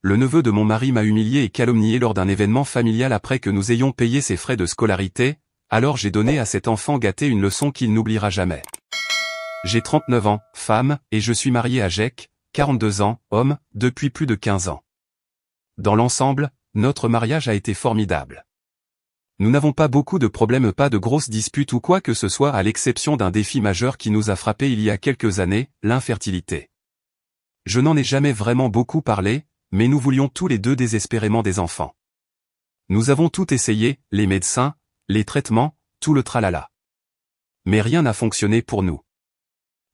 le neveu de mon mari m'a humilié et calomnié lors d'un événement familial après que nous ayons payé ses frais de scolarité, alors j'ai donné à cet enfant gâté une leçon qu'il n'oubliera jamais. J'ai 39 ans, femme, et je suis marié à Jack, 42 ans, homme, depuis plus de 15 ans. Dans l'ensemble, notre mariage a été formidable. Nous n'avons pas beaucoup de problèmes, pas de grosses disputes ou quoi que ce soit à l'exception d'un défi majeur qui nous a frappé il y a quelques années, l'infertilité. Je n'en ai jamais vraiment beaucoup parlé, mais nous voulions tous les deux désespérément des enfants. Nous avons tout essayé, les médecins, les traitements, tout le tralala. Mais rien n'a fonctionné pour nous.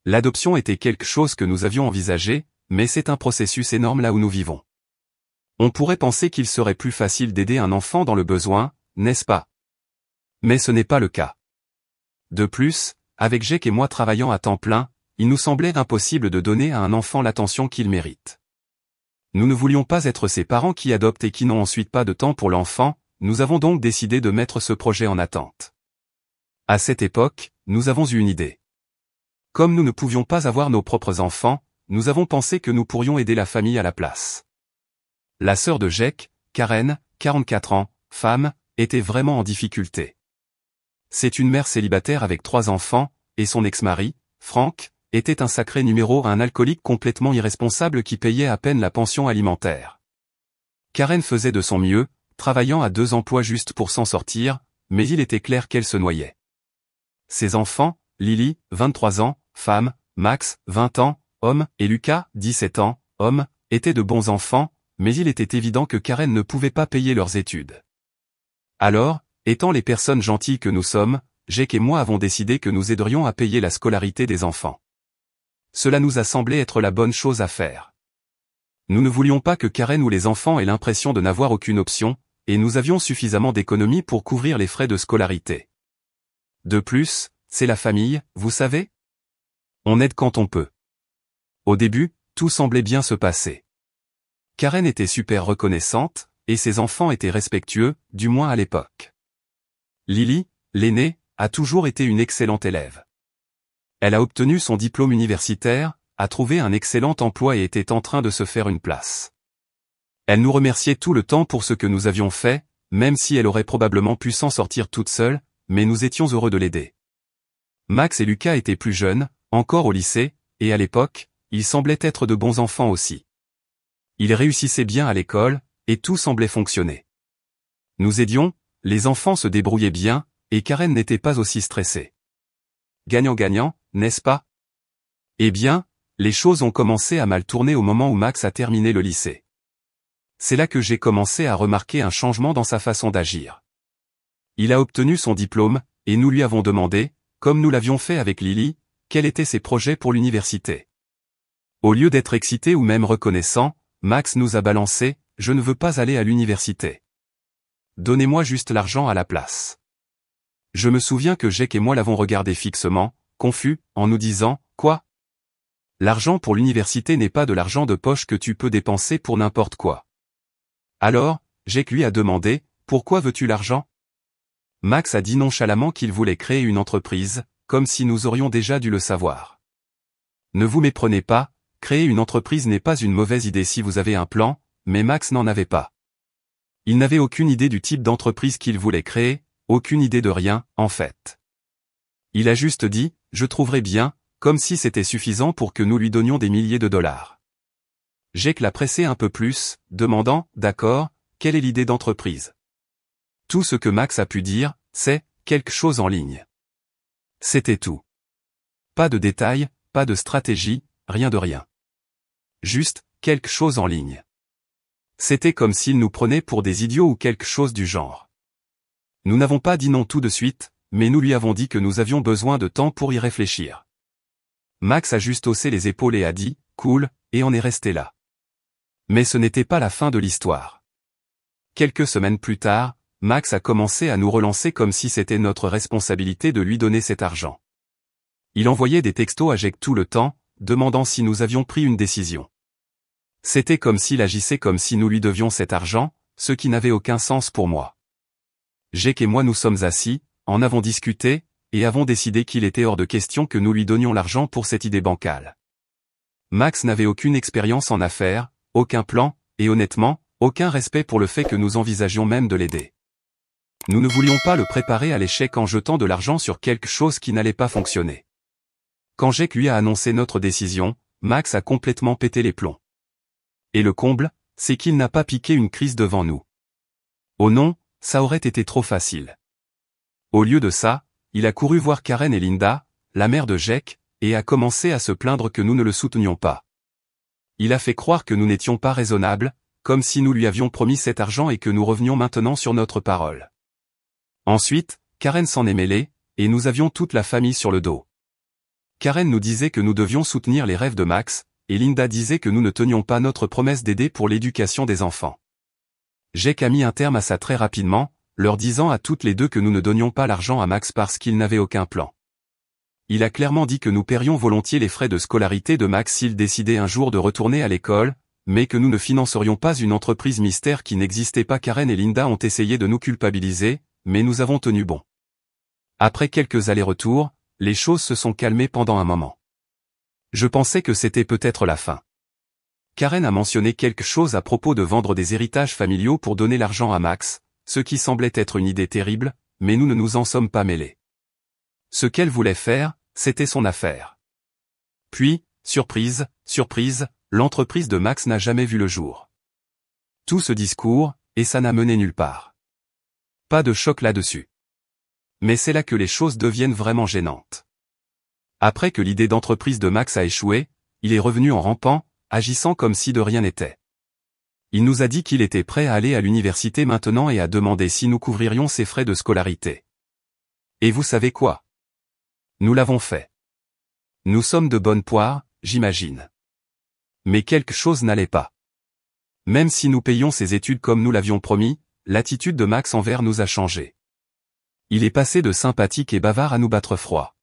L'adoption était quelque chose que nous avions envisagé, mais c'est un processus énorme là où nous vivons. On pourrait penser qu'il serait plus facile d'aider un enfant dans le besoin, n'est-ce pas? Mais ce n'est pas le cas. De plus, avec Jack et moi travaillant à temps plein, il nous semblait impossible de donner à un enfant l'attention qu'il mérite. Nous ne voulions pas être ces parents qui adoptent et qui n'ont ensuite pas de temps pour l'enfant, nous avons donc décidé de mettre ce projet en attente. À cette époque, nous avons eu une idée. Comme nous ne pouvions pas avoir nos propres enfants, nous avons pensé que nous pourrions aider la famille à la place. La sœur de Jack, Karen, 44 ans, femme, était vraiment en difficulté. C'est une mère célibataire avec 3 enfants, et son ex-mari, Frank, était un sacré numéro, un alcoolique complètement irresponsable qui payait à peine la pension alimentaire. Karen faisait de son mieux, travaillant à 2 emplois juste pour s'en sortir, mais il était clair qu'elle se noyait. Ses enfants, Lily, 23 ans, femme, Max, 20 ans, homme, et Lucas, 17 ans, homme, étaient de bons enfants, mais il était évident que Karen ne pouvait pas payer leurs études. Alors, étant les personnes gentilles que nous sommes, Jack et moi avons décidé que nous aiderions à payer la scolarité des enfants. Cela nous a semblé être la bonne chose à faire. Nous ne voulions pas que Karen ou les enfants aient l'impression de n'avoir aucune option, et nous avions suffisamment d'économies pour couvrir les frais de scolarité. De plus, c'est la famille, vous savez? On aide quand on peut. Au début, tout semblait bien se passer. Karen était super reconnaissante, et ses enfants étaient respectueux, du moins à l'époque. Lily, l'aînée, a toujours été une excellente élève. Elle a obtenu son diplôme universitaire, a trouvé un excellent emploi et était en train de se faire une place. Elle nous remerciait tout le temps pour ce que nous avions fait, même si elle aurait probablement pu s'en sortir toute seule, mais nous étions heureux de l'aider. Max et Lucas étaient plus jeunes, encore au lycée, et à l'époque, ils semblaient être de bons enfants aussi. Ils réussissaient bien à l'école, et tout semblait fonctionner. Nous aidions, les enfants se débrouillaient bien, et Karen n'était pas aussi stressée. Gagnant-gagnant, n'est-ce pas? Eh bien, les choses ont commencé à mal tourner au moment où Max a terminé le lycée. C'est là que j'ai commencé à remarquer un changement dans sa façon d'agir. Il a obtenu son diplôme, et nous lui avons demandé, comme nous l'avions fait avec Lily, quels étaient ses projets pour l'université. Au lieu d'être excité ou même reconnaissant, Max nous a balancé, « Je ne veux pas aller à l'université. Donnez-moi juste l'argent à la place. » Je me souviens que Jack et moi l'avons regardé fixement, confus, en nous disant, « Quoi? L'argent pour l'université n'est pas de l'argent de poche que tu peux dépenser pour n'importe quoi. » Alors, Jack lui a demandé, « Pourquoi veux-tu l'argent ?» Max a dit nonchalamment qu'il voulait créer une entreprise, comme si nous aurions déjà dû le savoir. Ne vous méprenez pas, créer une entreprise n'est pas une mauvaise idée si vous avez un plan, mais Max n'en avait pas. Il n'avait aucune idée du type d'entreprise qu'il voulait créer, aucune idée de rien, en fait. Il a juste dit, je trouverai bien, comme si c'était suffisant pour que nous lui donnions des milliers de dollars. Jack l'a pressé un peu plus, demandant, d'accord, quelle est l'idée d'entreprise? Tout ce que Max a pu dire, c'est, quelque chose en ligne. C'était tout. Pas de détails, pas de stratégie, rien de rien. Juste, quelque chose en ligne. C'était comme s'il nous prenait pour des idiots ou quelque chose du genre. Nous n'avons pas dit non tout de suite, mais nous lui avons dit que nous avions besoin de temps pour y réfléchir. Max a juste haussé les épaules et a dit, cool, et on est resté là. Mais ce n'était pas la fin de l'histoire. Quelques semaines plus tard, Max a commencé à nous relancer comme si c'était notre responsabilité de lui donner cet argent. Il envoyait des textos à Jack tout le temps, demandant si nous avions pris une décision. C'était comme s'il agissait comme si nous lui devions cet argent, ce qui n'avait aucun sens pour moi. Jack et moi nous sommes assis, en avons discuté, et avons décidé qu'il était hors de question que nous lui donnions l'argent pour cette idée bancale. Max n'avait aucune expérience en affaires, aucun plan, et honnêtement, aucun respect pour le fait que nous envisagions même de l'aider. Nous ne voulions pas le préparer à l'échec en jetant de l'argent sur quelque chose qui n'allait pas fonctionner. Quand Jake lui a annoncé notre décision, Max a complètement pété les plombs. Et le comble, c'est qu'il n'a pas piqué une crise devant nous. Oh non, ça aurait été trop facile. Au lieu de ça, il a couru voir Karen et Linda, la mère de Jake, et a commencé à se plaindre que nous ne le soutenions pas. Il a fait croire que nous n'étions pas raisonnables, comme si nous lui avions promis cet argent et que nous revenions maintenant sur notre parole. Ensuite, Karen s'en est mêlée, et nous avions toute la famille sur le dos. Karen nous disait que nous devions soutenir les rêves de Max, et Linda disait que nous ne tenions pas notre promesse d'aider pour l'éducation des enfants. Jake a mis un terme à ça très rapidement, leur disant à toutes les deux que nous ne donnions pas l'argent à Max parce qu'il n'avait aucun plan. Il a clairement dit que nous paierions volontiers les frais de scolarité de Max s'il décidait un jour de retourner à l'école, mais que nous ne financerions pas une entreprise mystère qui n'existait pas. Karen et Linda ont essayé de nous culpabiliser, mais nous avons tenu bon. Après quelques allers-retours, les choses se sont calmées pendant un moment. Je pensais que c'était peut-être la fin. Karen a mentionné quelque chose à propos de vendre des héritages familiaux pour donner l'argent à Max, ce qui semblait être une idée terrible, mais nous ne nous en sommes pas mêlés. Ce qu'elle voulait faire, c'était son affaire. Puis, surprise, surprise, l'entreprise de Max n'a jamais vu le jour. Tout ce discours, et ça n'a mené nulle part. Pas de choc là-dessus. Mais c'est là que les choses deviennent vraiment gênantes. Après que l'idée d'entreprise de Max a échoué, il est revenu en rampant, agissant comme si de rien n'était. Il nous a dit qu'il était prêt à aller à l'université maintenant et a demandé si nous couvririons ses frais de scolarité. Et vous savez quoi? Nous l'avons fait. Nous sommes de bonnes poires, j'imagine. Mais quelque chose n'allait pas. Même si nous payions ses études comme nous l'avions promis, l'attitude de Max envers nous a changé. Il est passé de sympathique et bavard à nous battre froid.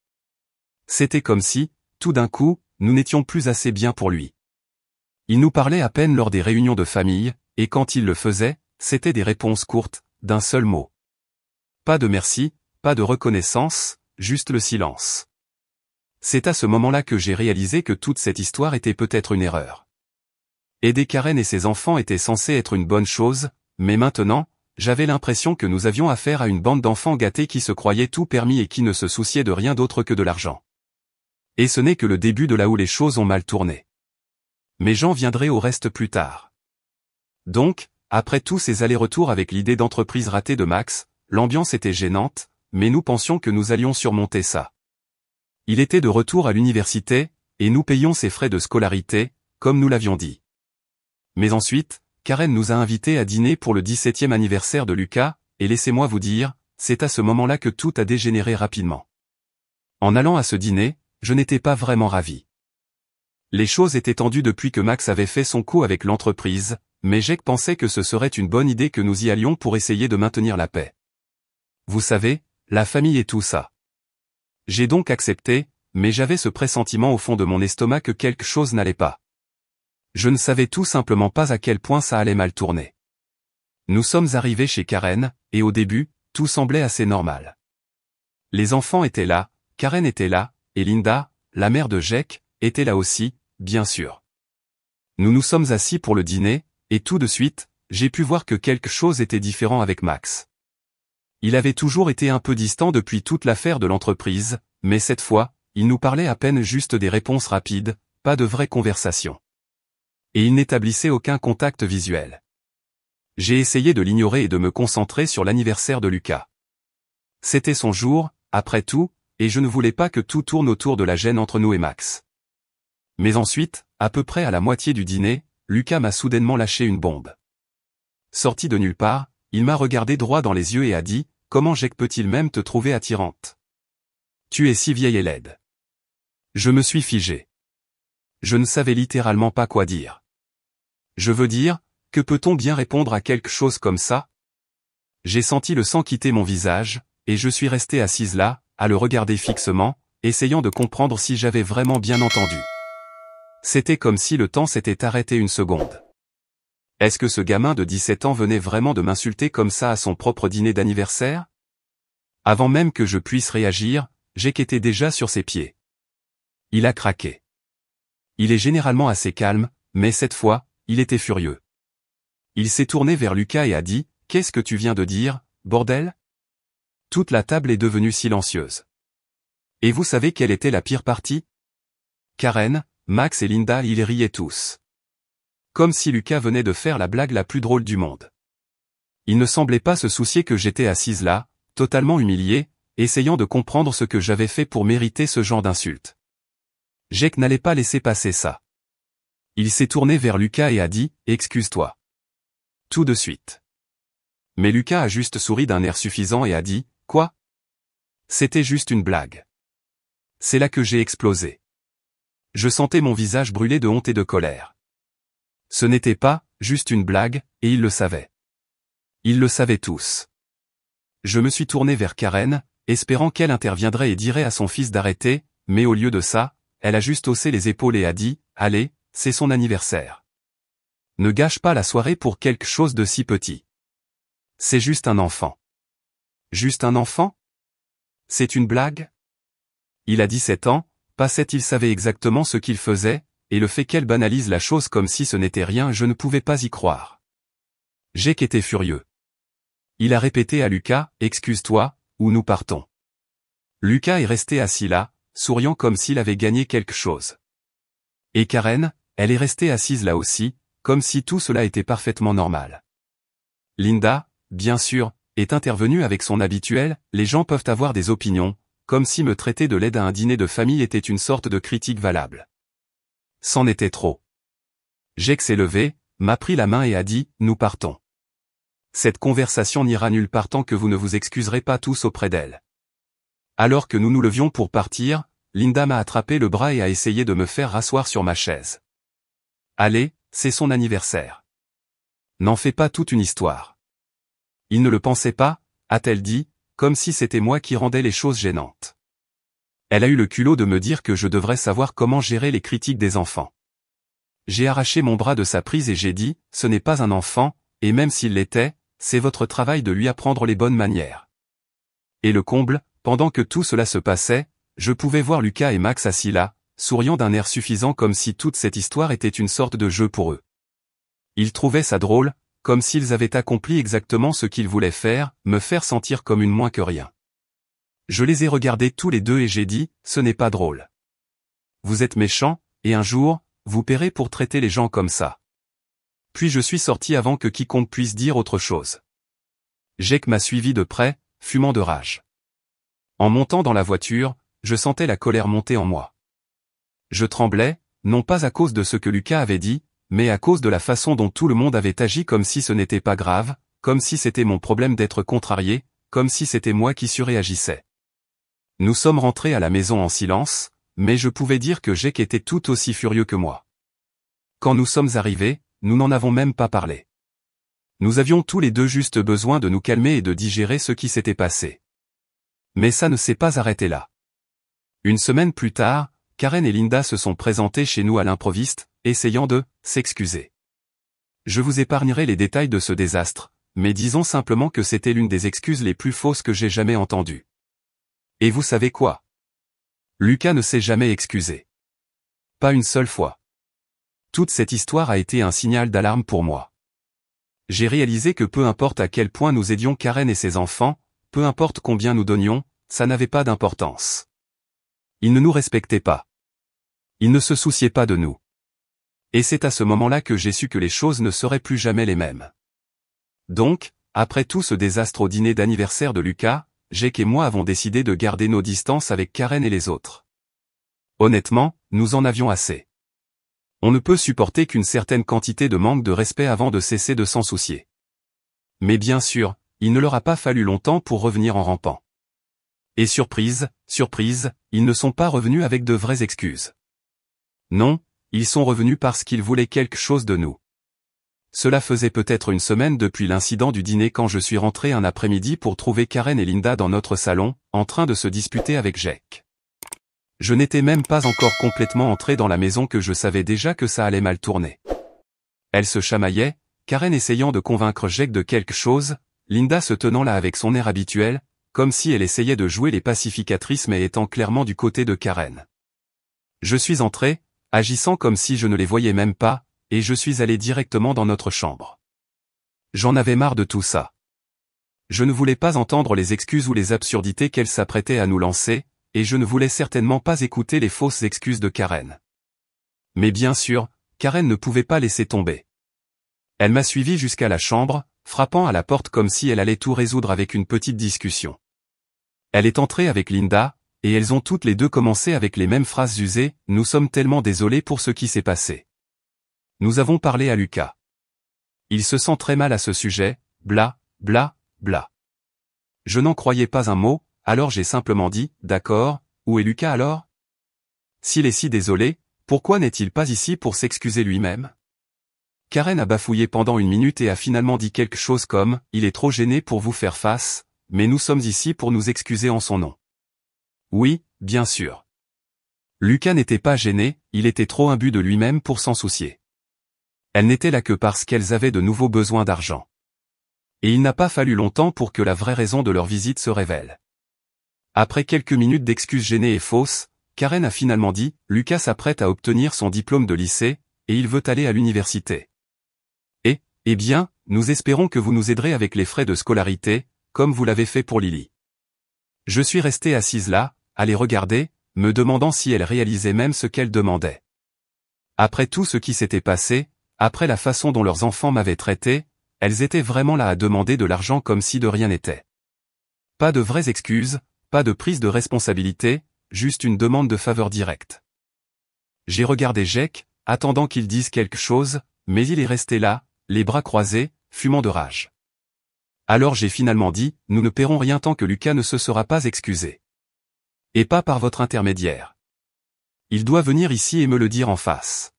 C'était comme si, tout d'un coup, nous n'étions plus assez bien pour lui. Il nous parlait à peine lors des réunions de famille, et quand il le faisait, c'était des réponses courtes, d'un seul mot. Pas de merci, pas de reconnaissance, juste le silence. C'est à ce moment-là que j'ai réalisé que toute cette histoire était peut-être une erreur. Aider Karen et ses enfants était censé être une bonne chose, mais maintenant, j'avais l'impression que nous avions affaire à une bande d'enfants gâtés qui se croyaient tout permis et qui ne se souciaient de rien d'autre que de l'argent. Et ce n'est que le début de là où les choses ont mal tourné. Mais j'en viendrai au reste plus tard. Donc, après tous ces allers-retours avec l'idée d'entreprise ratée de Max, l'ambiance était gênante, mais nous pensions que nous allions surmonter ça. Il était de retour à l'université, et nous payions ses frais de scolarité, comme nous l'avions dit. Mais ensuite, Karen nous a invités à dîner pour le 17e anniversaire de Lucas, et laissez-moi vous dire, c'est à ce moment-là que tout a dégénéré rapidement. En allant à ce dîner, je n'étais pas vraiment ravi. Les choses étaient tendues depuis que Max avait fait son coup avec l'entreprise, mais Jake pensait que ce serait une bonne idée que nous y allions pour essayer de maintenir la paix. Vous savez, la famille et tout ça. J'ai donc accepté, mais j'avais ce pressentiment au fond de mon estomac que quelque chose n'allait pas. Je ne savais tout simplement pas à quel point ça allait mal tourner. Nous sommes arrivés chez Karen, et au début, tout semblait assez normal. Les enfants étaient là, Karen était là, et Linda, la mère de Jake, était là aussi, bien sûr. Nous nous sommes assis pour le dîner, et tout de suite, j'ai pu voir que quelque chose était différent avec Max. Il avait toujours été un peu distant depuis toute l'affaire de l'entreprise, mais cette fois, il nous parlait à peine juste des réponses rapides, pas de vraie conversation. Et il n'établissait aucun contact visuel. J'ai essayé de l'ignorer et de me concentrer sur l'anniversaire de Lucas. C'était son jour, après tout, et je ne voulais pas que tout tourne autour de la gêne entre nous et Max. Mais ensuite, à peu près à la moitié du dîner, Lucas m'a soudainement lâché une bombe. Sorti de nulle part, il m'a regardé droit dans les yeux et a dit, « Comment Jake peut-il même te trouver attirante? Tu es si vieille et laide. » Je me suis figé. Je ne savais littéralement pas quoi dire. Je veux dire, que peut-on bien répondre à quelque chose comme ça? J'ai senti le sang quitter mon visage, et je suis resté assise là, à le regarder fixement, essayant de comprendre si j'avais vraiment bien entendu. C'était comme si le temps s'était arrêté une seconde. Est-ce que ce gamin de 17 ans venait vraiment de m'insulter comme ça à son propre dîner d'anniversaire? Avant même que je puisse réagir, Jake était déjà sur ses pieds. Il a craqué. Il est généralement assez calme, mais cette fois, il était furieux. Il s'est tourné vers Lucas et a dit, « Qu'est-ce que tu viens de dire, bordel ?» Toute la table est devenue silencieuse. Et vous savez quelle était la pire partie? Karen, Max et Linda, ils riaient tous. Comme si Lucas venait de faire la blague la plus drôle du monde. Il ne semblait pas se soucier que j'étais assise là, totalement humiliée, essayant de comprendre ce que j'avais fait pour mériter ce genre d'insulte. Jake n'allait pas laisser passer ça. Il s'est tourné vers Lucas et a dit, « Excuse-toi. » Tout de suite. Mais Lucas a juste souri d'un air suffisant et a dit, « Quoi ? C'était juste une blague. » C'est là que j'ai explosé. Je sentais mon visage brûler de honte et de colère. Ce n'était pas, juste une blague, et ils le savaient. Ils le savaient tous. Je me suis tourné vers Karen, espérant qu'elle interviendrait et dirait à son fils d'arrêter, mais au lieu de ça, elle a juste haussé les épaules et a dit, « Allez, c'est son anniversaire. Ne gâche pas la soirée pour quelque chose de si petit. C'est juste un enfant. » Juste un enfant? C'est une blague? Il a 17 ans, il savait exactement ce qu'il faisait, et le fait qu'elle banalise la chose comme si ce n'était rien, je ne pouvais pas y croire. Jake était furieux. Il a répété à Lucas, « Excuse-toi, ou nous partons. » Lucas est resté assis là, souriant comme s'il avait gagné quelque chose. Et Karen, elle est restée assise là aussi, comme si tout cela était parfaitement normal. Linda, bien sûr, est intervenue avec son habituel, « Les gens peuvent avoir des opinions », comme si me traiter de laide à un dîner de famille était une sorte de critique valable. C'en était trop. Jake s'est levé, m'a pris la main et a dit, « Nous partons. » Cette conversation n'ira nulle part tant que vous ne vous excuserez pas tous auprès d'elle. Alors que nous nous levions pour partir, Linda m'a attrapé le bras et a essayé de me faire rasseoir sur ma chaise. Allez, c'est son anniversaire. N'en fais pas toute une histoire. Il ne le pensait pas, a-t-elle dit, comme si c'était moi qui rendais les choses gênantes. Elle a eu le culot de me dire que je devrais savoir comment gérer les critiques des enfants. J'ai arraché mon bras de sa prise et j'ai dit, ce n'est pas un enfant, et même s'il l'était, c'est votre travail de lui apprendre les bonnes manières. Et le comble, pendant que tout cela se passait, je pouvais voir Lucas et Max assis là, souriant d'un air suffisant comme si toute cette histoire était une sorte de jeu pour eux. Ils trouvaient ça drôle, comme s'ils avaient accompli exactement ce qu'ils voulaient faire, me faire sentir comme une moins que rien. Je les ai regardés tous les deux et j'ai dit, ce n'est pas drôle. Vous êtes méchants, et un jour, vous paierez pour traiter les gens comme ça. Puis je suis sorti avant que quiconque puisse dire autre chose. Jake m'a suivi de près, fumant de rage. En montant dans la voiture, je sentais la colère monter en moi. Je tremblais, non pas à cause de ce que Lucas avait dit, mais à cause de la façon dont tout le monde avait agi comme si ce n'était pas grave, comme si c'était mon problème d'être contrarié, comme si c'était moi qui surréagissais. Nous sommes rentrés à la maison en silence, mais je pouvais dire que Jake était tout aussi furieux que moi. Quand nous sommes arrivés, nous n'en avons même pas parlé. Nous avions tous les deux juste besoin de nous calmer et de digérer ce qui s'était passé. Mais ça ne s'est pas arrêté là. Une semaine plus tard, Karen et Linda se sont présentées chez nous à l'improviste, essayant de s'excuser. Je vous épargnerai les détails de ce désastre, mais disons simplement que c'était l'une des excuses les plus fausses que j'ai jamais entendues. Et vous savez quoi? Lucas ne s'est jamais excusé. Pas une seule fois. Toute cette histoire a été un signal d'alarme pour moi. J'ai réalisé que peu importe à quel point nous aidions Karen et ses enfants, peu importe combien nous donnions, ça n'avait pas d'importance. Ils ne nous respectaient pas. Ils ne se souciaient pas de nous. Et c'est à ce moment-là que j'ai su que les choses ne seraient plus jamais les mêmes. Donc, après tout ce désastre au dîner d'anniversaire de Lucas, Jake et moi avons décidé de garder nos distances avec Karen et les autres. Honnêtement, nous en avions assez. On ne peut supporter qu'une certaine quantité de manque de respect avant de cesser de s'en soucier. Mais bien sûr, il ne leur a pas fallu longtemps pour revenir en rampant. Et surprise, surprise, ils ne sont pas revenus avec de vraies excuses. Non, ils sont revenus parce qu'ils voulaient quelque chose de nous. Cela faisait peut-être une semaine depuis l'incident du dîner quand je suis rentré un après-midi pour trouver Karen et Linda dans notre salon, en train de se disputer avec Jake. Je n'étais même pas encore complètement entré dans la maison que je savais déjà que ça allait mal tourner. Elles se chamaillaient, Karen essayant de convaincre Jake de quelque chose, Linda se tenant là avec son air habituel, comme si elle essayait de jouer les pacificatrices mais étant clairement du côté de Karen. Je suis entré, agissant comme si je ne les voyais même pas, et je suis allé directement dans notre chambre. J'en avais marre de tout ça. Je ne voulais pas entendre les excuses ou les absurdités qu'elle s'apprêtait à nous lancer, et je ne voulais certainement pas écouter les fausses excuses de Karen. Mais bien sûr, Karen ne pouvait pas laisser tomber. Elle m'a suivi jusqu'à la chambre, frappant à la porte comme si elle allait tout résoudre avec une petite discussion. Elle est entrée avec Linda, et elles ont toutes les deux commencé avec les mêmes phrases usées, « Nous sommes tellement désolés pour ce qui s'est passé. Nous avons parlé à Lucas. Il se sent très mal à ce sujet, bla, bla, bla. » Je n'en croyais pas un mot, alors j'ai simplement dit, « D'accord, où est Lucas alors? S'il est si désolé, pourquoi n'est-il pas ici pour s'excuser lui-même ?» Karen a bafouillé pendant une minute et a finalement dit quelque chose comme « Il est trop gêné pour vous faire face, mais nous sommes ici pour nous excuser en son nom. » Oui, bien sûr. Lucas n'était pas gêné, il était trop imbu de lui-même pour s'en soucier. Elle n'était là que parce qu'elles avaient de nouveaux besoins d'argent. Et il n'a pas fallu longtemps pour que la vraie raison de leur visite se révèle. Après quelques minutes d'excuses gênées et fausses, Karen a finalement dit « Lucas s'apprête à obtenir son diplôme de lycée, et il veut aller à l'université. Eh bien, nous espérons que vous nous aiderez avec les frais de scolarité, comme vous l'avez fait pour Lily. » Je suis restée assise là, à les regarder, me demandant si elles réalisaient même ce qu'elles demandaient. Après tout ce qui s'était passé, après la façon dont leurs enfants m'avaient traité, elles étaient vraiment là à demander de l'argent comme si de rien n'était. Pas de vraies excuses, pas de prise de responsabilité, juste une demande de faveur directe. J'ai regardé Jake, attendant qu'il dise quelque chose, mais il est resté là, les bras croisés, fumant de rage. Alors j'ai finalement dit, nous ne paierons rien tant que Lucas ne se sera pas excusé. Et pas par votre intermédiaire. Il doit venir ici et me le dire en face.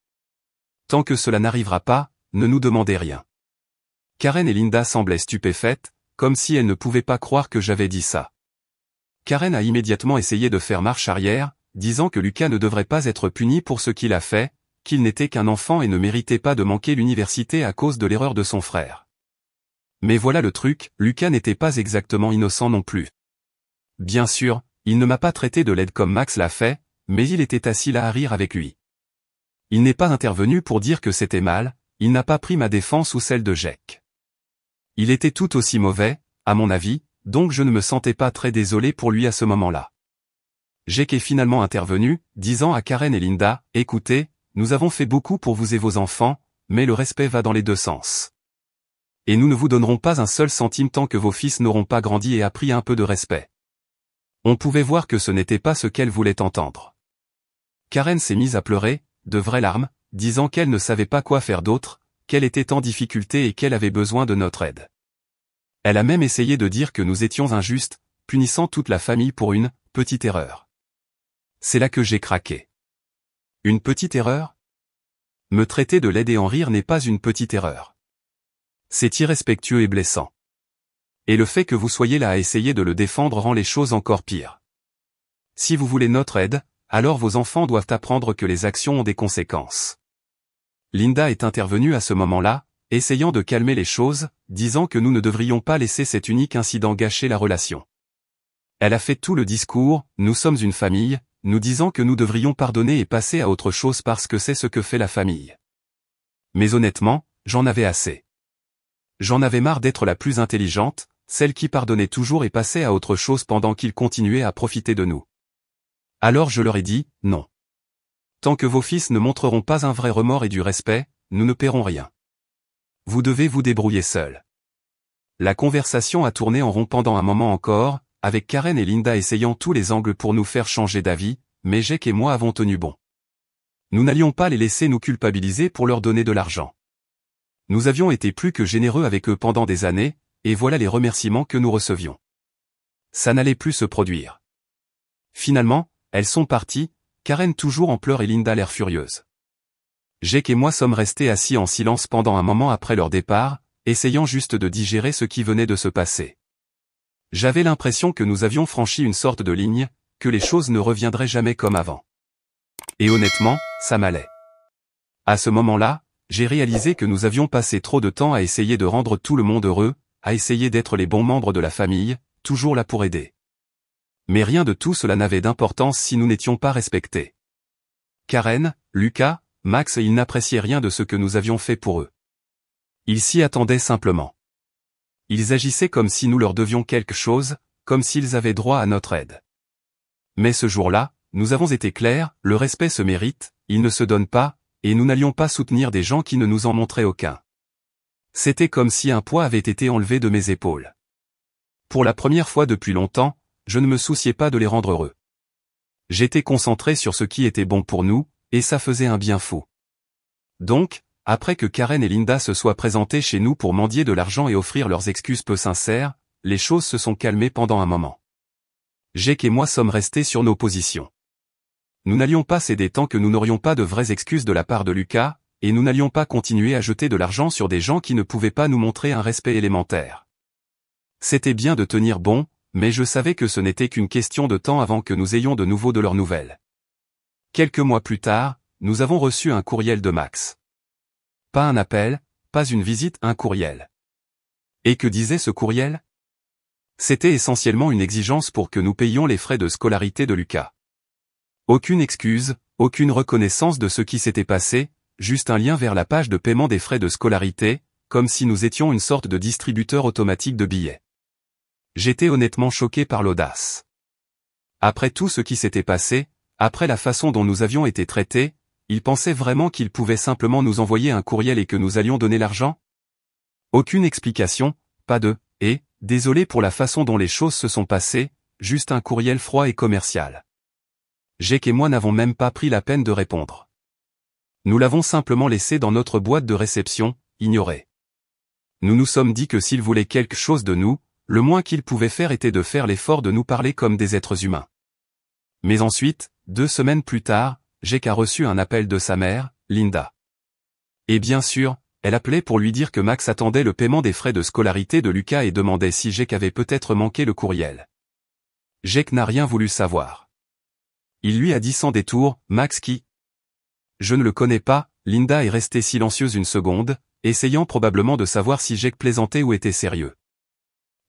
Tant que cela n'arrivera pas, ne nous demandez rien. Karen et Linda semblaient stupéfaites, comme si elles ne pouvaient pas croire que j'avais dit ça. Karen a immédiatement essayé de faire marche arrière, disant que Lucas ne devrait pas être puni pour ce qu'il a fait, qu'il n'était qu'un enfant et ne méritait pas de manquer l'université à cause de l'erreur de son frère. Mais voilà le truc, Lucas n'était pas exactement innocent non plus. Bien sûr, il ne m'a pas traité de laide comme Max l'a fait, mais il était assis là à rire avec lui. Il n'est pas intervenu pour dire que c'était mal, il n'a pas pris ma défense ou celle de Jake. Il était tout aussi mauvais, à mon avis, donc je ne me sentais pas très désolé pour lui à ce moment-là. Jake est finalement intervenu, disant à Karen et Linda, « Écoutez, nous avons fait beaucoup pour vous et vos enfants, mais le respect va dans les deux sens. Et nous ne vous donnerons pas un seul centime tant que vos fils n'auront pas grandi et appris un peu de respect. » On pouvait voir que ce n'était pas ce qu'elle voulait entendre. Karen s'est mise à pleurer, de vraies larmes, disant qu'elle ne savait pas quoi faire d'autre, qu'elle était en difficulté et qu'elle avait besoin de notre aide. Elle a même essayé de dire que nous étions injustes, punissant toute la famille pour une petite erreur. C'est là que j'ai craqué. Une petite erreur? Me traiter de laide et en rire n'est pas une petite erreur. C'est irrespectueux et blessant. Et le fait que vous soyez là à essayer de le défendre rend les choses encore pires. Si vous voulez notre aide, alors vos enfants doivent apprendre que les actions ont des conséquences. Linda est intervenue à ce moment-là, essayant de calmer les choses, disant que nous ne devrions pas laisser cet unique incident gâcher la relation. Elle a fait tout le discours, nous sommes une famille, nous disant que nous devrions pardonner et passer à autre chose parce que c'est ce que fait la famille. Mais honnêtement, j'en avais assez. J'en avais marre d'être la plus intelligente, celle qui pardonnait toujours et passait à autre chose pendant qu'ils continuaient à profiter de nous. Alors je leur ai dit, non. Tant que vos fils ne montreront pas un vrai remords et du respect, nous ne paierons rien. Vous devez vous débrouiller seuls. La conversation a tourné en rond pendant un moment encore, avec Karen et Linda essayant tous les angles pour nous faire changer d'avis, mais Jake et moi avons tenu bon. Nous n'allions pas les laisser nous culpabiliser pour leur donner de l'argent. Nous avions été plus que généreux avec eux pendant des années, et voilà les remerciements que nous recevions. Ça n'allait plus se produire. Finalement, elles sont parties, Karen toujours en pleurs et Linda l'air furieuse. Jake et moi sommes restés assis en silence pendant un moment après leur départ, essayant juste de digérer ce qui venait de se passer. J'avais l'impression que nous avions franchi une sorte de ligne, que les choses ne reviendraient jamais comme avant. Et honnêtement, ça m'allait. À ce moment-là, j'ai réalisé que nous avions passé trop de temps à essayer de rendre tout le monde heureux, à essayer d'être les bons membres de la famille, toujours là pour aider. Mais rien de tout cela n'avait d'importance si nous n'étions pas respectés. Karen, Lucas, Max et ils n'appréciaient rien de ce que nous avions fait pour eux. Ils s'y attendaient simplement. Ils agissaient comme si nous leur devions quelque chose, comme s'ils avaient droit à notre aide. Mais ce jour-là, nous avons été clairs, le respect se mérite, il ne se donne pas, et nous n'allions pas soutenir des gens qui ne nous en montraient aucun. C'était comme si un poids avait été enlevé de mes épaules. Pour la première fois depuis longtemps, je ne me souciais pas de les rendre heureux. J'étais concentré sur ce qui était bon pour nous, et ça faisait un bien fou. Donc, après que Karen et Linda se soient présentées chez nous pour mendier de l'argent et offrir leurs excuses peu sincères, les choses se sont calmées pendant un moment. Jake et moi sommes restés sur nos positions. Nous n'allions pas céder tant que nous n'aurions pas de vraies excuses de la part de Lucas, et nous n'allions pas continuer à jeter de l'argent sur des gens qui ne pouvaient pas nous montrer un respect élémentaire. C'était bien de tenir bon, mais je savais que ce n'était qu'une question de temps avant que nous ayons de nouveau de leurs nouvelles. Quelques mois plus tard, nous avons reçu un courriel de Max. Pas un appel, pas une visite, un courriel. Et que disait ce courriel? C'était essentiellement une exigence pour que nous payions les frais de scolarité de Lucas. Aucune excuse, aucune reconnaissance de ce qui s'était passé, juste un lien vers la page de paiement des frais de scolarité, comme si nous étions une sorte de distributeur automatique de billets. J'étais honnêtement choqué par l'audace. Après tout ce qui s'était passé, après la façon dont nous avions été traités, ils pensaient vraiment qu'ils pouvaient simplement nous envoyer un courriel et que nous allions donner l'argent? Aucune explication, pas de « et, désolé pour la façon dont les choses se sont passées », juste un courriel froid et commercial. Jake et moi n'avons même pas pris la peine de répondre. Nous l'avons simplement laissé dans notre boîte de réception, ignoré. Nous nous sommes dit que s'ils voulaient quelque chose de nous, le moins qu'ils pouvaient faire était de faire l'effort de nous parler comme des êtres humains. Mais ensuite, 2 semaines plus tard, Jake a reçu un appel de sa mère, Linda. Et bien sûr, elle appelait pour lui dire que Max attendait le paiement des frais de scolarité de Lucas et demandait si Jake avait peut-être manqué le courriel. Jake n'a rien voulu savoir. Il lui a dit sans détour, « Max qui ? Je ne le connais pas », Linda est restée silencieuse une seconde, essayant probablement de savoir si Jake plaisantait ou était sérieux.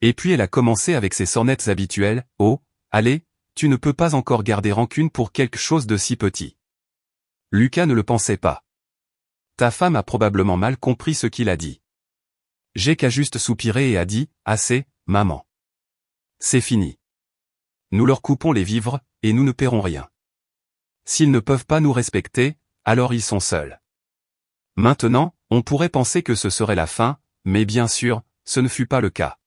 Et puis elle a commencé avec ses sornettes habituelles, « Oh, allez, tu ne peux pas encore garder rancune pour quelque chose de si petit. » Lucas ne le pensait pas. Ta femme a probablement mal compris ce qu'il a dit. Jake a juste soupiré et a dit, « Assez, maman. C'est fini. Nous leur coupons les vivres, et nous ne paierons rien. S'ils ne peuvent pas nous respecter, alors ils sont seuls. » Maintenant, on pourrait penser que ce serait la fin, mais bien sûr, ce ne fut pas le cas.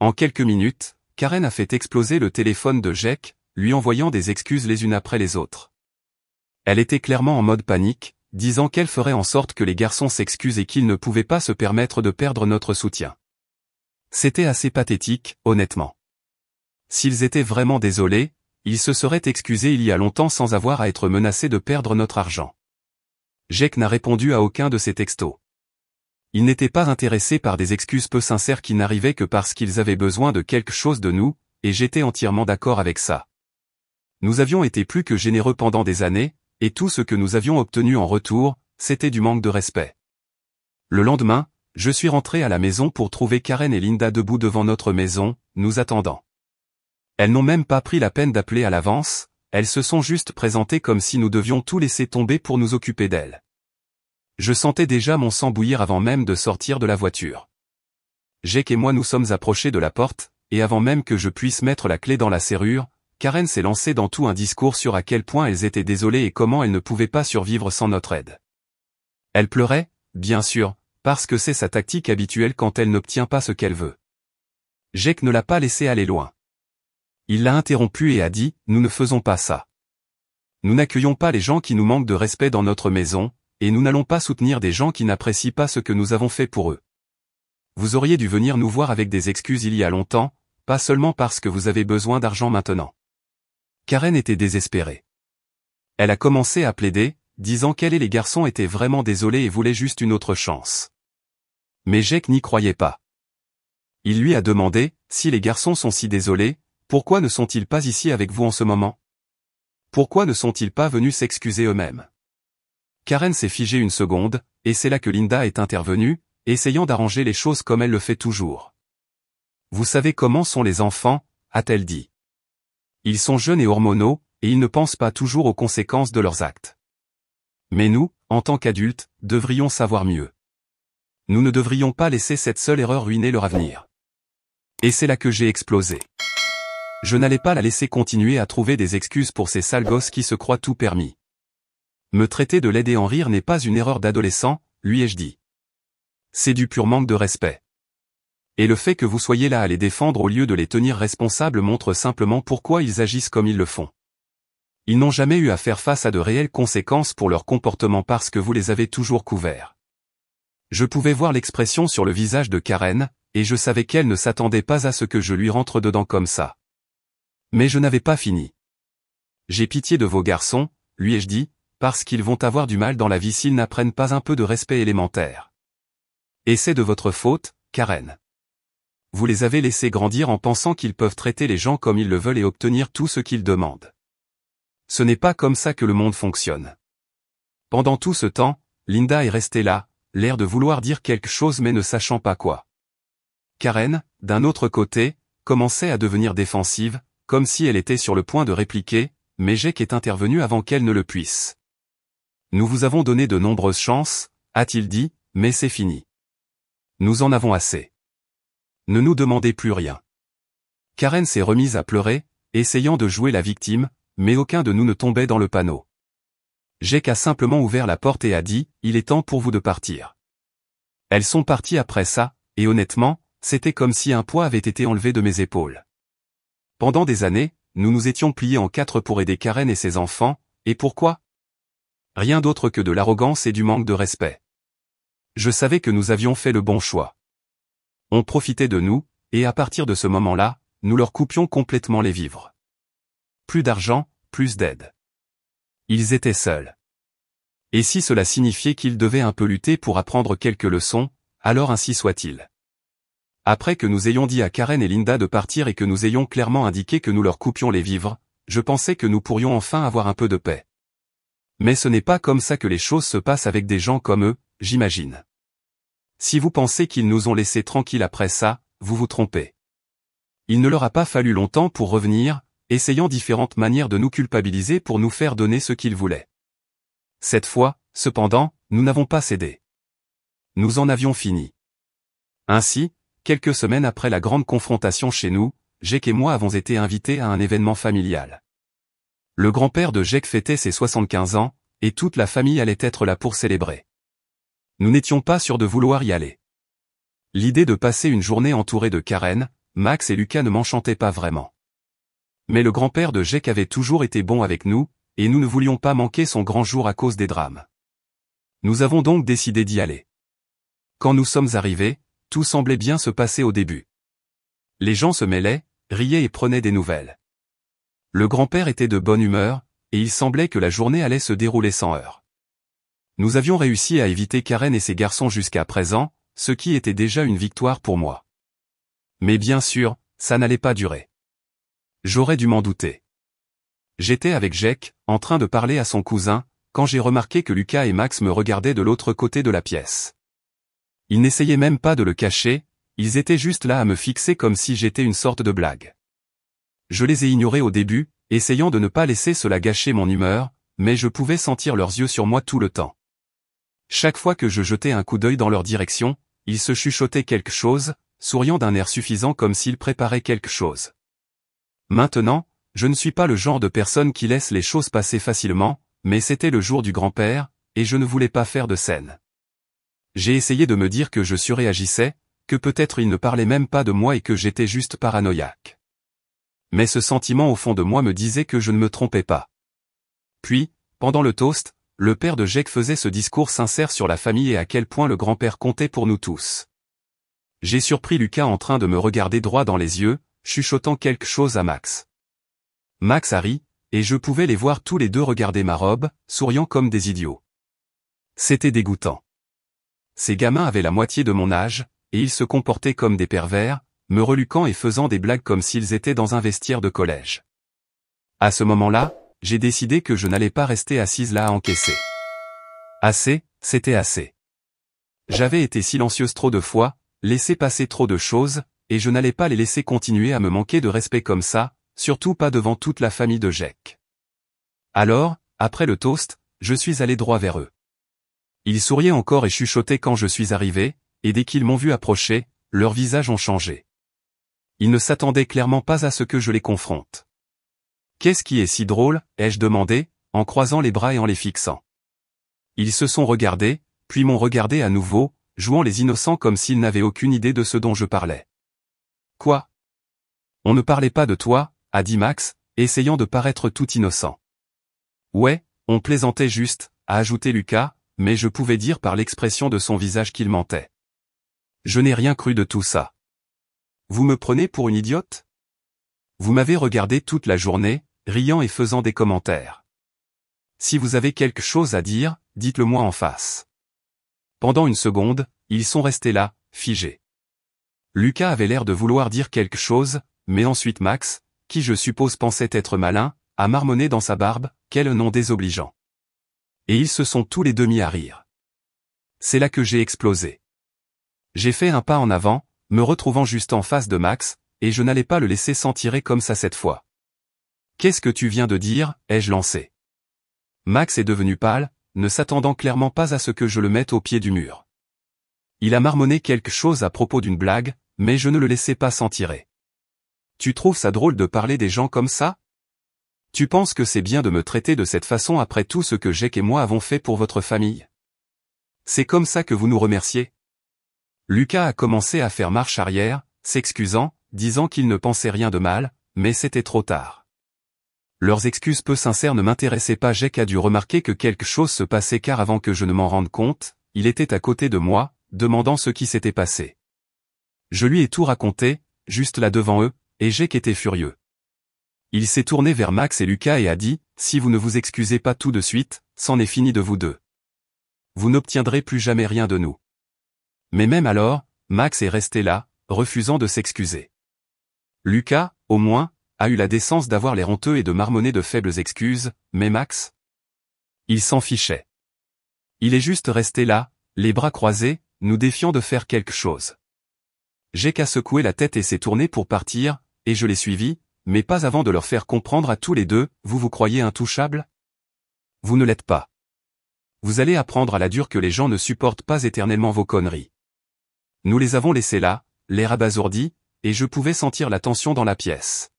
En quelques minutes, Karen a fait exploser le téléphone de Jake, lui envoyant des excuses les unes après les autres. Elle était clairement en mode panique, disant qu'elle ferait en sorte que les garçons s'excusent et qu'ils ne pouvaient pas se permettre de perdre notre soutien. C'était assez pathétique, honnêtement. S'ils étaient vraiment désolés, ils se seraient excusés il y a longtemps sans avoir à être menacés de perdre notre argent. Jake n'a répondu à aucun de ces textos. Il n'était pas intéressé par des excuses peu sincères qui n'arrivaient que parce qu'ils avaient besoin de quelque chose de nous, et j'étais entièrement d'accord avec ça. Nous avions été plus que généreux pendant des années, et tout ce que nous avions obtenu en retour, c'était du manque de respect. Le lendemain, je suis rentré à la maison pour trouver Karen et Linda debout devant notre maison, nous attendant. Elles n'ont même pas pris la peine d'appeler à l'avance, elles se sont juste présentées comme si nous devions tout laisser tomber pour nous occuper d'elles. Je sentais déjà mon sang bouillir avant même de sortir de la voiture. Jake et moi nous sommes approchés de la porte, et avant même que je puisse mettre la clé dans la serrure, Karen s'est lancée dans tout un discours sur à quel point elles étaient désolées et comment elles ne pouvaient pas survivre sans notre aide. Elle pleurait, bien sûr, parce que c'est sa tactique habituelle quand elle n'obtient pas ce qu'elle veut. Jake ne l'a pas laissée aller loin. Il l'a interrompue et a dit, « Nous ne faisons pas ça. Nous n'accueillons pas les gens qui nous manquent de respect dans notre maison, et nous n'allons pas soutenir des gens qui n'apprécient pas ce que nous avons fait pour eux. Vous auriez dû venir nous voir avec des excuses il y a longtemps, pas seulement parce que vous avez besoin d'argent maintenant. » Karen était désespérée. Elle a commencé à plaider, disant qu'elle et les garçons étaient vraiment désolés et voulaient juste une autre chance. Mais Jake n'y croyait pas. Il lui a demandé, « Si les garçons sont si désolés, pourquoi ne sont-ils pas ici avec vous en ce moment? Pourquoi ne sont-ils pas venus s'excuser eux-mêmes ?» Karen s'est figée une seconde, et c'est là que Linda est intervenue, essayant d'arranger les choses comme elle le fait toujours. « Vous savez comment sont les enfants ?» a-t-elle dit. Ils sont jeunes et hormonaux, et ils ne pensent pas toujours aux conséquences de leurs actes. Mais nous, en tant qu'adultes, devrions savoir mieux. Nous ne devrions pas laisser cette seule erreur ruiner leur avenir. Et c'est là que j'ai explosé. Je n'allais pas la laisser continuer à trouver des excuses pour ces sales gosses qui se croient tout permis. Me traiter de laide et en rire n'est pas une erreur d'adolescent, lui ai-je dit. C'est du pur manque de respect. Et le fait que vous soyez là à les défendre au lieu de les tenir responsables montre simplement pourquoi ils agissent comme ils le font. Ils n'ont jamais eu à faire face à de réelles conséquences pour leur comportement parce que vous les avez toujours couverts. Je pouvais voir l'expression sur le visage de Karen, et je savais qu'elle ne s'attendait pas à ce que je lui rentre dedans comme ça. Mais je n'avais pas fini. J'ai pitié de vos garçons, lui ai-je dit, parce qu'ils vont avoir du mal dans la vie s'ils n'apprennent pas un peu de respect élémentaire. Et c'est de votre faute, Karen. Vous les avez laissés grandir en pensant qu'ils peuvent traiter les gens comme ils le veulent et obtenir tout ce qu'ils demandent. Ce n'est pas comme ça que le monde fonctionne. Pendant tout ce temps, Linda est restée là, l'air de vouloir dire quelque chose mais ne sachant pas quoi. Karen, d'un autre côté, commençait à devenir défensive, comme si elle était sur le point de répliquer, mais Jake est intervenu avant qu'elle ne le puisse. Nous vous avons donné de nombreuses chances, a-t-il dit, mais c'est fini. Nous en avons assez. Ne nous demandez plus rien. Karen s'est remise à pleurer, essayant de jouer la victime, mais aucun de nous ne tombait dans le panneau. Jake a simplement ouvert la porte et a dit, il est temps pour vous de partir. Elles sont parties après ça, et honnêtement, c'était comme si un poids avait été enlevé de mes épaules. Pendant des années, nous nous étions pliés en quatre pour aider Karen et ses enfants, et pourquoi? Rien d'autre que de l'arrogance et du manque de respect. Je savais que nous avions fait le bon choix. On profitait de nous, et à partir de ce moment-là, nous leur coupions complètement les vivres. Plus d'argent, plus d'aide. Ils étaient seuls. Et si cela signifiait qu'ils devaient un peu lutter pour apprendre quelques leçons, alors ainsi soit-il. Après que nous ayons dit à Karen et Linda de partir et que nous ayons clairement indiqué que nous leur coupions les vivres, je pensais que nous pourrions enfin avoir un peu de paix. Mais ce n'est pas comme ça que les choses se passent avec des gens comme eux, j'imagine. Si vous pensez qu'ils nous ont laissés tranquilles après ça, vous vous trompez. Il ne leur a pas fallu longtemps pour revenir, essayant différentes manières de nous culpabiliser pour nous faire donner ce qu'ils voulaient. Cette fois, cependant, nous n'avons pas cédé. Nous en avions fini. Ainsi, quelques semaines après la grande confrontation chez nous, Jake et moi avons été invités à un événement familial. Le grand-père de Jake fêtait ses 75 ans, et toute la famille allait être là pour célébrer. Nous n'étions pas sûrs de vouloir y aller. L'idée de passer une journée entourée de Karen, Max et Lucas ne m'enchantait pas vraiment. Mais le grand-père de Jake avait toujours été bon avec nous, et nous ne voulions pas manquer son grand jour à cause des drames. Nous avons donc décidé d'y aller. Quand nous sommes arrivés, tout semblait bien se passer au début. Les gens se mêlaient, riaient et prenaient des nouvelles. Le grand-père était de bonne humeur, et il semblait que la journée allait se dérouler sans heurts. Nous avions réussi à éviter Karen et ses garçons jusqu'à présent, ce qui était déjà une victoire pour moi. Mais bien sûr, ça n'allait pas durer. J'aurais dû m'en douter. J'étais avec Jake, en train de parler à son cousin, quand j'ai remarqué que Lucas et Max me regardaient de l'autre côté de la pièce. Ils n'essayaient même pas de le cacher, ils étaient juste là à me fixer comme si j'étais une sorte de blague. Je les ai ignorés au début, essayant de ne pas laisser cela gâcher mon humeur, mais je pouvais sentir leurs yeux sur moi tout le temps. Chaque fois que je jetais un coup d'œil dans leur direction, ils se chuchotaient quelque chose, souriant d'un air suffisant comme s'ils préparaient quelque chose. Maintenant, je ne suis pas le genre de personne qui laisse les choses passer facilement, mais c'était le jour du grand-père, et je ne voulais pas faire de scène. J'ai essayé de me dire que je surréagissais, que peut-être ils ne parlaient même pas de moi et que j'étais juste paranoïaque. Mais ce sentiment au fond de moi me disait que je ne me trompais pas. Puis, pendant le toast, le père de Jake faisait ce discours sincère sur la famille et à quel point le grand-père comptait pour nous tous. J'ai surpris Lucas en train de me regarder droit dans les yeux, chuchotant quelque chose à Max. Max a ri, et je pouvais les voir tous les deux regarder ma robe, souriant comme des idiots. C'était dégoûtant. Ces gamins avaient la moitié de mon âge, et ils se comportaient comme des pervers, me reluquant et faisant des blagues comme s'ils étaient dans un vestiaire de collège. À ce moment-là, j'ai décidé que je n'allais pas rester assise là à encaisser. Assez, c'était assez. J'avais été silencieuse trop de fois, laissé passer trop de choses, et je n'allais pas les laisser continuer à me manquer de respect comme ça, surtout pas devant toute la famille de Jake. Alors, après le toast, je suis allé droit vers eux. Ils souriaient encore et chuchotaient quand je suis arrivé, et dès qu'ils m'ont vu approcher, leurs visages ont changé. Ils ne s'attendaient clairement pas à ce que je les confronte. « Qu'est-ce qui est si drôle ?» ai-je demandé, en croisant les bras et en les fixant. Ils se sont regardés, puis m'ont regardé à nouveau, jouant les innocents comme s'ils n'avaient aucune idée de ce dont je parlais. « Quoi ? On ne parlait pas de toi ?» a dit Max, essayant de paraître tout innocent. « Ouais, on plaisantait juste », a ajouté Lucas, mais je pouvais dire par l'expression de son visage qu'il mentait. Je n'ai rien cru de tout ça. Vous me prenez pour une idiote ? Vous m'avez regardé toute la journée, riant et faisant des commentaires. Si vous avez quelque chose à dire, dites-le-moi en face. Pendant une seconde, ils sont restés là, figés. Lucas avait l'air de vouloir dire quelque chose, mais ensuite Max, qui je suppose pensait être malin, a marmonné dans sa barbe, quel nom désobligeant. Et ils se sont tous les deux mis à rire. C'est là que j'ai explosé. J'ai fait un pas en avant, me retrouvant juste en face de Max, et je n'allais pas le laisser s'en tirer comme ça cette fois. « Qu'est-ce que tu viens de dire ?» ai-je lancé. Max est devenu pâle, ne s'attendant clairement pas à ce que je le mette au pied du mur. Il a marmonné quelque chose à propos d'une blague, mais je ne le laissais pas s'en tirer. « Tu trouves ça drôle de parler des gens comme ça ? Tu penses que c'est bien de me traiter de cette façon après tout ce que Jake et moi avons fait pour votre famille ? C'est comme ça que vous nous remerciez ? » Lucas a commencé à faire marche arrière, s'excusant, disant qu'il ne pensait rien de mal, mais c'était trop tard. Leurs excuses peu sincères ne m'intéressaient pas. Jake a dû remarquer que quelque chose se passait car avant que je ne m'en rende compte, il était à côté de moi, demandant ce qui s'était passé. Je lui ai tout raconté, juste là devant eux, et Jake était furieux. Il s'est tourné vers Max et Lucas et a dit, « Si vous ne vous excusez pas tout de suite, c'en est fini de vous deux. Vous n'obtiendrez plus jamais rien de nous. » Mais même alors, Max est resté là, refusant de s'excuser. Lucas, au moins, a eu la décence d'avoir l'air honteux et de marmonner de faibles excuses, mais Max ? Il s'en fichait. Il est juste resté là, les bras croisés, nous défiant de faire quelque chose. Jake a secoué la tête et s'est tourné pour partir, et je l'ai suivi, mais pas avant de leur faire comprendre à tous les deux, vous vous croyez intouchables ? Vous ne l'êtes pas. Vous allez apprendre à la dure que les gens ne supportent pas éternellement vos conneries. Nous les avons laissés là, l'air abasourdi, et je pouvais sentir la tension dans la pièce.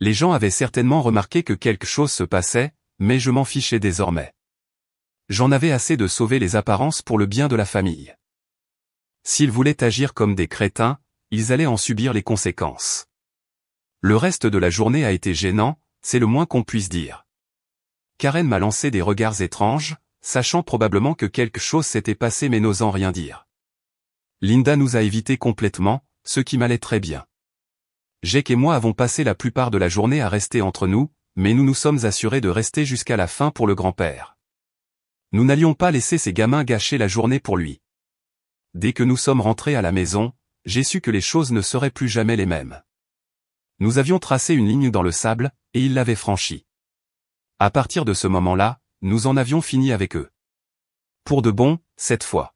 Les gens avaient certainement remarqué que quelque chose se passait, mais je m'en fichais désormais. J'en avais assez de sauver les apparences pour le bien de la famille. S'ils voulaient agir comme des crétins, ils allaient en subir les conséquences. Le reste de la journée a été gênant, c'est le moins qu'on puisse dire. Karen m'a lancé des regards étranges, sachant probablement que quelque chose s'était passé mais n'osant rien dire. Linda nous a évités complètement, ce qui m'allait très bien. Jake et moi avons passé la plupart de la journée à rester entre nous, mais nous nous sommes assurés de rester jusqu'à la fin pour le grand-père. Nous n'allions pas laisser ces gamins gâcher la journée pour lui. Dès que nous sommes rentrés à la maison, j'ai su que les choses ne seraient plus jamais les mêmes. Nous avions tracé une ligne dans le sable, et ils l'avaient franchie. À partir de ce moment-là, nous en avions fini avec eux. Pour de bon, cette fois.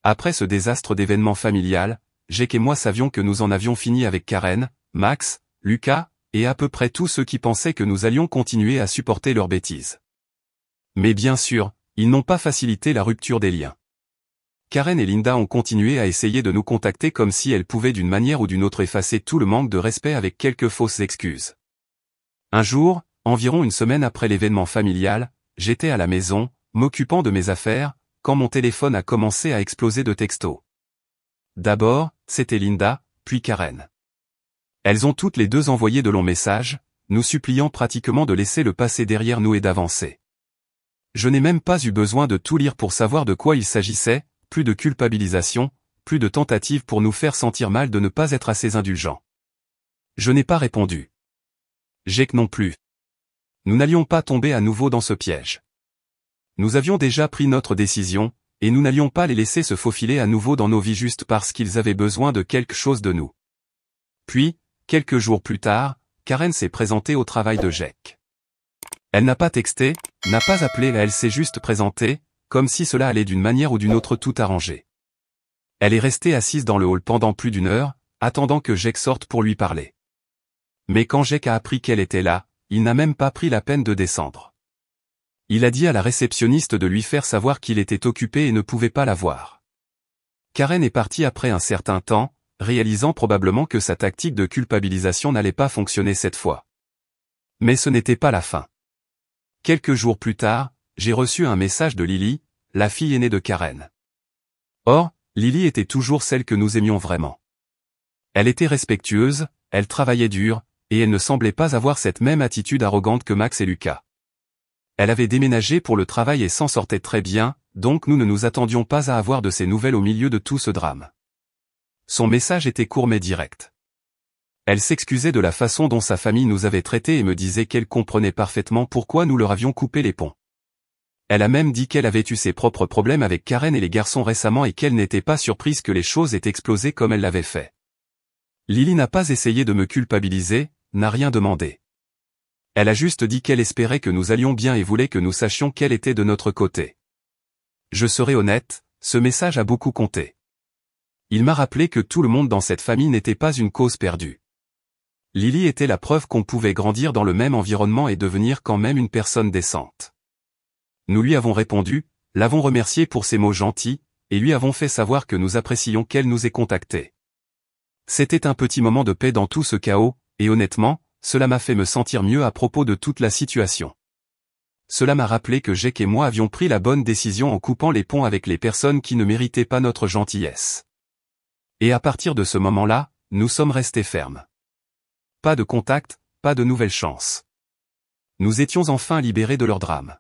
Après ce désastre d'événement familial, Jake et moi savions que nous en avions fini avec Karen, Max, Lucas, et à peu près tous ceux qui pensaient que nous allions continuer à supporter leurs bêtises. Mais bien sûr, ils n'ont pas facilité la rupture des liens. Karen et Linda ont continué à essayer de nous contacter comme si elles pouvaient d'une manière ou d'une autre effacer tout le manque de respect avec quelques fausses excuses. Un jour, environ une semaine après l'événement familial, j'étais à la maison, m'occupant de mes affaires, quand mon téléphone a commencé à exploser de textos. D'abord, c'était Linda, puis Karen. Elles ont toutes les deux envoyé de longs messages, nous suppliant pratiquement de laisser le passé derrière nous et d'avancer. Je n'ai même pas eu besoin de tout lire pour savoir de quoi il s'agissait, plus de culpabilisation, plus de tentatives pour nous faire sentir mal de ne pas être assez indulgents. Je n'ai pas répondu. Jake non plus. Nous n'allions pas tomber à nouveau dans ce piège. Nous avions déjà pris notre décision, et nous n'allions pas les laisser se faufiler à nouveau dans nos vies juste parce qu'ils avaient besoin de quelque chose de nous. Puis, quelques jours plus tard, Karen s'est présentée au travail de Jake. Elle n'a pas texté, n'a pas appelé, elle s'est juste présentée, comme si cela allait d'une manière ou d'une autre tout arranger. Elle est restée assise dans le hall pendant plus d'une heure, attendant que Jake sorte pour lui parler. Mais quand Jake a appris qu'elle était là, il n'a même pas pris la peine de descendre. Il a dit à la réceptionniste de lui faire savoir qu'il était occupé et ne pouvait pas la voir. Karen est partie après un certain temps, réalisant probablement que sa tactique de culpabilisation n'allait pas fonctionner cette fois. Mais ce n'était pas la fin. Quelques jours plus tard, j'ai reçu un message de Lily, la fille aînée de Karen. Or, Lily était toujours celle que nous aimions vraiment. Elle était respectueuse, elle travaillait dur, et elle ne semblait pas avoir cette même attitude arrogante que Max et Lucas. Elle avait déménagé pour le travail et s'en sortait très bien, donc nous ne nous attendions pas à avoir de ses nouvelles au milieu de tout ce drame. Son message était court mais direct. Elle s'excusait de la façon dont sa famille nous avait traités et me disait qu'elle comprenait parfaitement pourquoi nous leur avions coupé les ponts. Elle a même dit qu'elle avait eu ses propres problèmes avec Karen et les garçons récemment et qu'elle n'était pas surprise que les choses aient explosé comme elle l'avait fait. Lily n'a pas essayé de me culpabiliser, n'a rien demandé. Elle a juste dit qu'elle espérait que nous allions bien et voulait que nous sachions qu'elle était de notre côté. Je serai honnête, ce message a beaucoup compté. Il m'a rappelé que tout le monde dans cette famille n'était pas une cause perdue. Lily était la preuve qu'on pouvait grandir dans le même environnement et devenir quand même une personne décente. Nous lui avons répondu, l'avons remercié pour ses mots gentils, et lui avons fait savoir que nous apprécions qu'elle nous ait contactés. C'était un petit moment de paix dans tout ce chaos, et honnêtement, cela m'a fait me sentir mieux à propos de toute la situation. Cela m'a rappelé que Jake et moi avions pris la bonne décision en coupant les ponts avec les personnes qui ne méritaient pas notre gentillesse. Et à partir de ce moment-là, nous sommes restés fermes. Pas de contact, pas de nouvelles chances. Nous étions enfin libérés de leur drame.